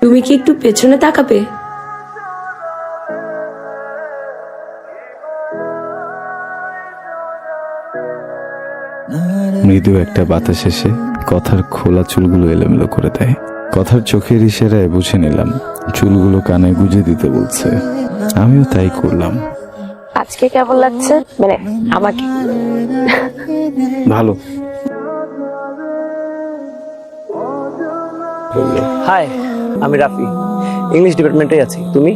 তুমি কি একটু পেছনে তাকাবে? মৃদু একটা বাতাস এসে কথার খোলা চুলগুলো এলোমেলো করে দেয়। কথার চোখের ইশারায় বুঝে নিলাম চুলগুলো কানে গুজে দিতে বলছে। আমিও তাই করলাম। আজকে কেমন লাগছে? মানে আমাকে ভালো। হাই, আমি রাফি, ইংলিশ ডিপার্টমেন্টে আছি। তুমি?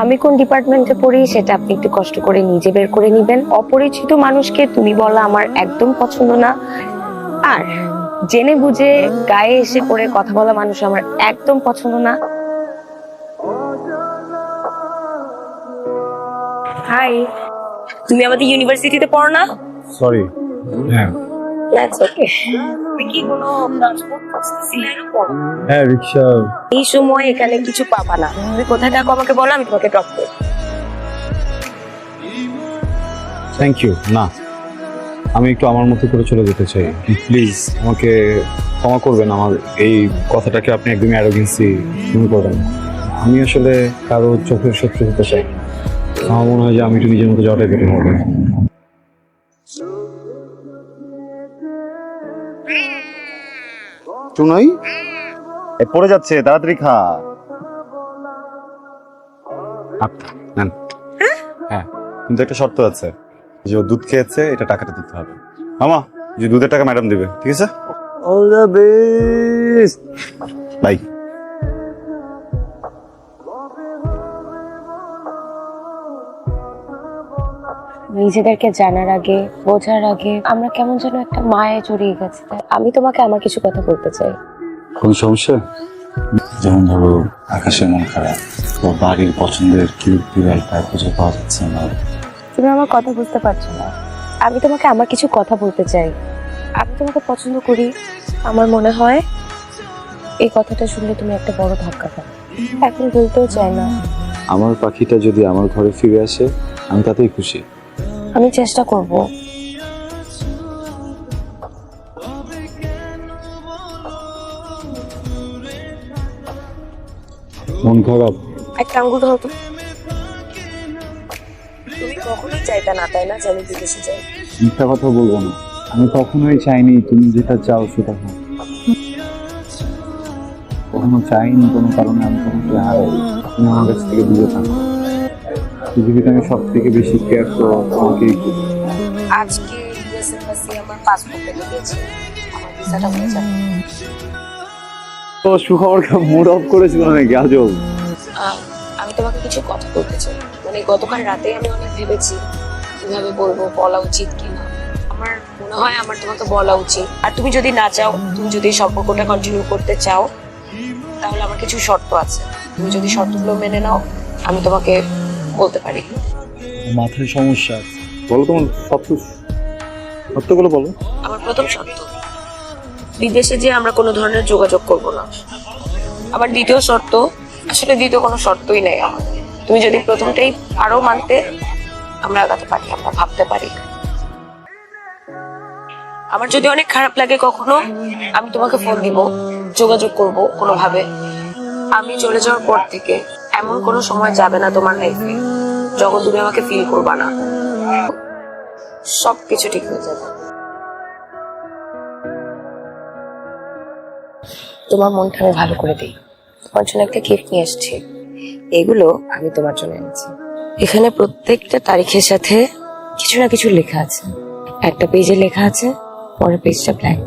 আমি কোন ডিপার্টমেন্টে পড়ি সেটা আপনি একটু কষ্ট করে নিজে বের করে নিবেন। অপরিচিত মানুষকে তুমি বলা আমার একদম পছন্দ না, আর জেনে বুঝে গায়ে এসে পড়ে কথা বলা মানুষ আমার একদম পছন্দ না। হাই, তুমি আমাদের ইউনিভার্সিটিতে পড়ো না? সরি। হ্যাঁ দ্যাটস ওকে। তুমি কি কোনো ট্রান্সপোর্ট খুঁজতেছিলে এরকম? হ্যাঁ, রিক্সা। এই সময় এখানে কিছু পাবা না। তুমি কোথায় থাকো আমাকে বলো, আমি তোমাকে ড্রপ করব। Thank you. না, আমি একটু আমার মতো করে চলে যেতে চাই। প্লিজ আমাকে ক্ষমা করবেন। আমার এই কথাটাকে আপনি একদমই অ্যারোগেন্সি মনে করবেন না। আমি আসলে কারো চোখের শত্রু হতে চাই। আমার মনে হয় যে আমি একটু নিজের মতো যাওয়াটাই বেটার হবে। চুনই পড়ে যাচ্ছে, তাড়াতাড়ি খা। নেন। হ্যাঁ, কিন্তু একটা শর্ত আছে, যে ও দুধ খেয়েছে, এটা টাকাটা দিতে হবে। মামা, যে দুধের টাকা ম্যাডাম দিবে, ঠিক আছে? All the best. বাই। নিজেদেরকে জানার আগে, বোঝার আগে আমরা কেমন যেন একটা মায়ে জড়িয়ে গেছি। আমি তোমাকে আমার কিছু কথা বলতে চাই। কোন সমস্যা? যেমন ধরো আকাশের মন খারাপ, তো বাড়ির পছন্দের কিউট বিড়ালটা খুঁজে পাওয়া যাচ্ছে না। তুমি আমার কথা বুঝতে পারছো না। আমি তোমাকে আমার কিছু কথা বলতে চাই। আমি তোমাকে পছন্দ করি। আমার মনে হয় এই কথাটা শুনলে তুমি একটা বড় ধাক্কা পাবে। এখন বলতেও চাই না। আমার পাখিটা যদি আমার ঘরে ফিরে আসে, আমি তাতেই খুশি। আমি চেষ্টা করব। মন খারাপ? একটা আঙ্গুল ধরো তো। তুমি কখনোই চাইতা না, তাই না, যে আমি বিদেশে যাই? মিথ্যা কথা বলবো না, আমি কখনোই চাইনি তুমি যেটা চাও সেটা হোক। কখনো চাইনি কোনো কারণে আমি তোমাকে হারাই। তুমি আমার কাছ থেকে দূরে থাকো। পৃথিবীতে আমি সব থেকে বেশি কেয়ার তো তোমাকেই করি। আজকে ইউএস এম্বাসি আমার পাসপোর্ট পেতে দিয়েছে। আমার ভিসাটা হয়ে যাবে। তো সুখবর মুড অফ করেছিল নাকি আজও? আমি তোমাকে কিছু কথা বলতে চাই। মানে গতকাল রাতে আমি অনেক ভেবেছি কিভাবে বলবো, বলা উচিত কিনা। আমার মনে হয় আমার তোমাকে বলা উচিত। আর তুমি যদি না চাও, তুমি যদি এই সম্পর্কটা কন্টিনিউ করতে চাও, তাহলে আমার কিছু শর্ত আছে। তুমি যদি শর্তগুলো মেনে নাও, আমি তোমাকে বলতে পারি। মাথায় সমস্যা আছে। বলো তোমার সত্যগুলো বলো। আমার প্রথম শর্ত, বিদেশে যে আমরা কোনো ধরনের যোগাযোগ করব না। আমার দ্বিতীয় শর্ত, আসলে দ্বিতীয় কোনো শর্তই নেই আমার। তুমি যদি প্রথমটাই আরো মানতে, আমরা আগাতে পারি, আমরা ভাবতে পারি। আমার যদি অনেক খারাপ লাগে কখনো, আমি তোমাকে ফোন দিব, যোগাযোগ করব কোনোভাবে। আমি চলে যাওয়ার পর থেকে এমন কোনো সময় যাবে না তোমার লাইফে যখন তুমি আমাকে ফিল করবা না। সবকিছু ঠিক হয়ে যাবে। তোমার মনটা আমি ভালো করে দিই। তোমার জন্য একটা গিফট নিয়ে এসেছি। এগুলো আমি তোমার জন্য এনেছি। এখানে প্রত্যেকটা তারিখের সাথে কিছু না কিছু লেখা আছে। একটা পেজে লেখা আছে, পরের পেজটা ব্ল্যাঙ্ক,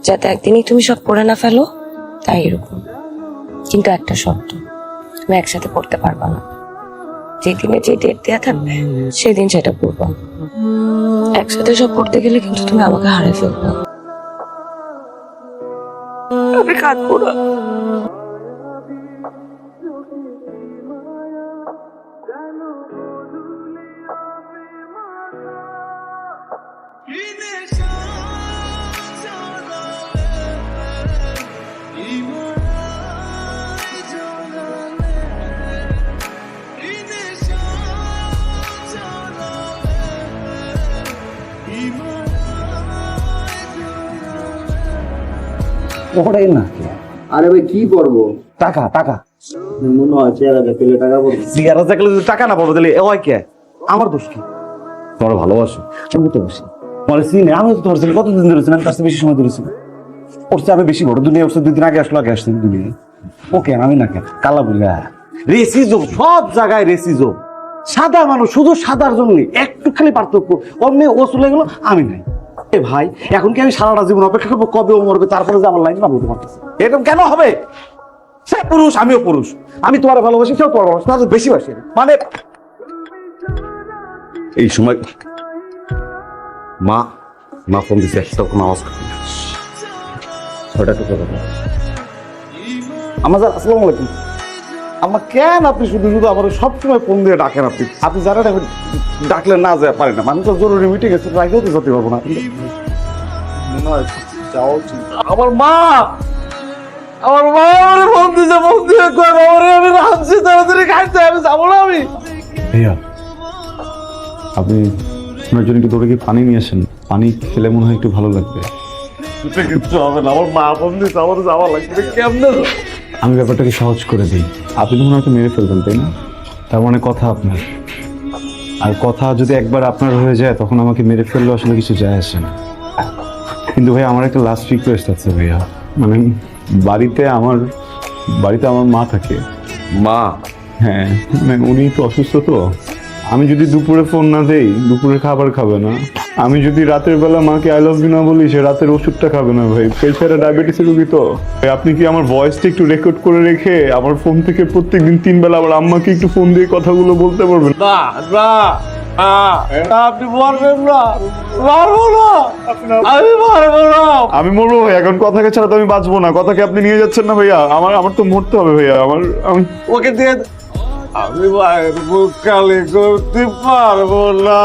যাতে একদিনই তুমি সব পড়ে না ফেলো, তাই এরকম। কিন্তু একটা শর্ত, তুমি একসাথে পড়তে পারবা না। যেদিনে যে ডেট দেওয়া থাকবে সেদিন সেটা পড়বা। একসাথে সব পড়তে গেলে কিন্তু তুমি আমাকে হারিয়ে ফেলবে। আমি কাঁদবো না। পড়ে না, আরে ভাই কি করবো? টাকা টাকা মনে হয় চেহারাটা পেলে টাকা পড়বে। সিগারা দেখলে যদি টাকা না পাবো তাহলে এ হয় কে? আমার দোষ কি? তোমার ভালোবাসো, আমি তো বেশি তোমার চিনি, আমি তো তোমার ছেলে কতদিন ধরেছি, আমি তার চেয়ে বেশি সময় ধরেছি। ওর চেয়ে আমি বেশি বড় দুনিয়া, ওর চেয়ে 2 দিন আগে আসলো, আগে আসছি দুনিয়া। ও কেন, আমি না কেন? কালা বুলা রেসিজম, সব জায়গায় রেসিজম। সাদা মানুষ শুধু সাদার জন্য, একটু খালি পার্থক্য, অমনি ও চলে গেলো, আমি নাই। এ ভাই, এখন কি আমি সারাটা জীবন অপেক্ষা করবো কবে ও মরবে, তারপরে যে আমার লাইন না বলতে পারতেছি? এরকম কেন হবে? সে পুরুষ, আমিও পুরুষ। আমি তোমার ভালোবাসি, সেও তোমার ভালোবাসি, তার বেশি বাসি। মানে এই সময় মা মা ফোন দিচ্ছে, একটা কোনো আওয়াজ করবে না। ছয়টা টুকরো কথা। আমার স্যার, আসসালামু আলাইকুম। আমার কেন আপনি শুধু শুধু আমার সবসময় ফোন দিয়ে ডাকেন? আপনি যারা ডাকলে না যায় পারে না, মানুষ তো জরুরি মিটিং আছে, রাখলেও তো যেতে পারবো না। মনে হয় যাওয়া উচিত। আমার মা আমার ফোন দিছে, ফোন দিয়ে কয় বাবারে আমি রাঁধছি, তাড়াতাড়ি খাইতে, আমি যাবো না আমি। ভাইয়া, আপনি আপনার জন্য একটু দৌড়ে গিয়ে পানি নিয়ে আসেন। পানি খেলে মনে হয় একটু ভালো লাগবে। কিচ্ছু হবে না, আমার মা ফোন দিছে, আমার যাওয়া লাগবে। কেমনে? আমি ব্যাপারটাকে সহজ করে দিই। আপনি তখন আমাকে মেরে ফেলবেন, তাই না? তার মানে কথা আপনার, আর কথা যদি একবার আপনার হয়ে যায় তখন আমাকে মেরে ফেললেও আসলে কিছু যায় আসে না। কিন্তু ভাই, আমার একটা লাস্ট রিকোয়েস্ট আছে ভাইয়া। মানে বাড়িতে আমার মা থাকে। মা হ্যাঁ, মানে উনি তো অসুস্থ, তো আমি যদি দুপুরে ফোন না দেই, দুপুরে খাবার খাবে না। আমি যদি রাতের বেলা মাকে আই লাভ ইউ না বলি, সে রাতের ওষুধটা খাবে না ভাই। প্রেশারে ডায়াবেটিসের রোগী তো। ভাই, আপনি কি আমার ভয়েসটা একটু রেকর্ড করে রেখে আমার ফোন থেকে প্রত্যেকদিন 3 বেলা আবার আম্মাকে একটু ফোন দিয়ে কথাগুলো বলতে পারবেন? না না আপনি পারবেন না, পারবো না, আমি পারবো না। আমি মরবো ভাই, এখন কথাকে ছাড়া তো আমি বাঁচবো না। কথাকে আপনি নিয়ে যাচ্ছেন না ভাইয়া, আমার তো মরতে হবে ভাইয়া। আমি ওকে দিয়ে আমি মায়ের বুক কালি করতে পারবো না।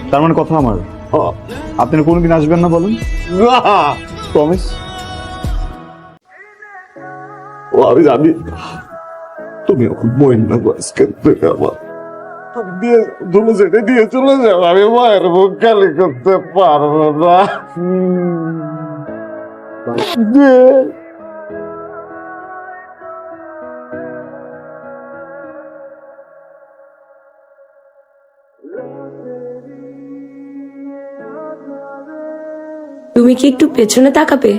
তার মানে কথা আমার, আপনি কোনোদিন আসবেন না বলেন? না, প্রমিস? ও আমি জানি তুমি এখন বইন না আজকে থেকে আমার দিয়ে ধুলো যেতে দিয়ে চলে যাও, আমি মায়ের বুক কালি করতে পারবো না। তুমি কি একটু পেছনে তাকাবে?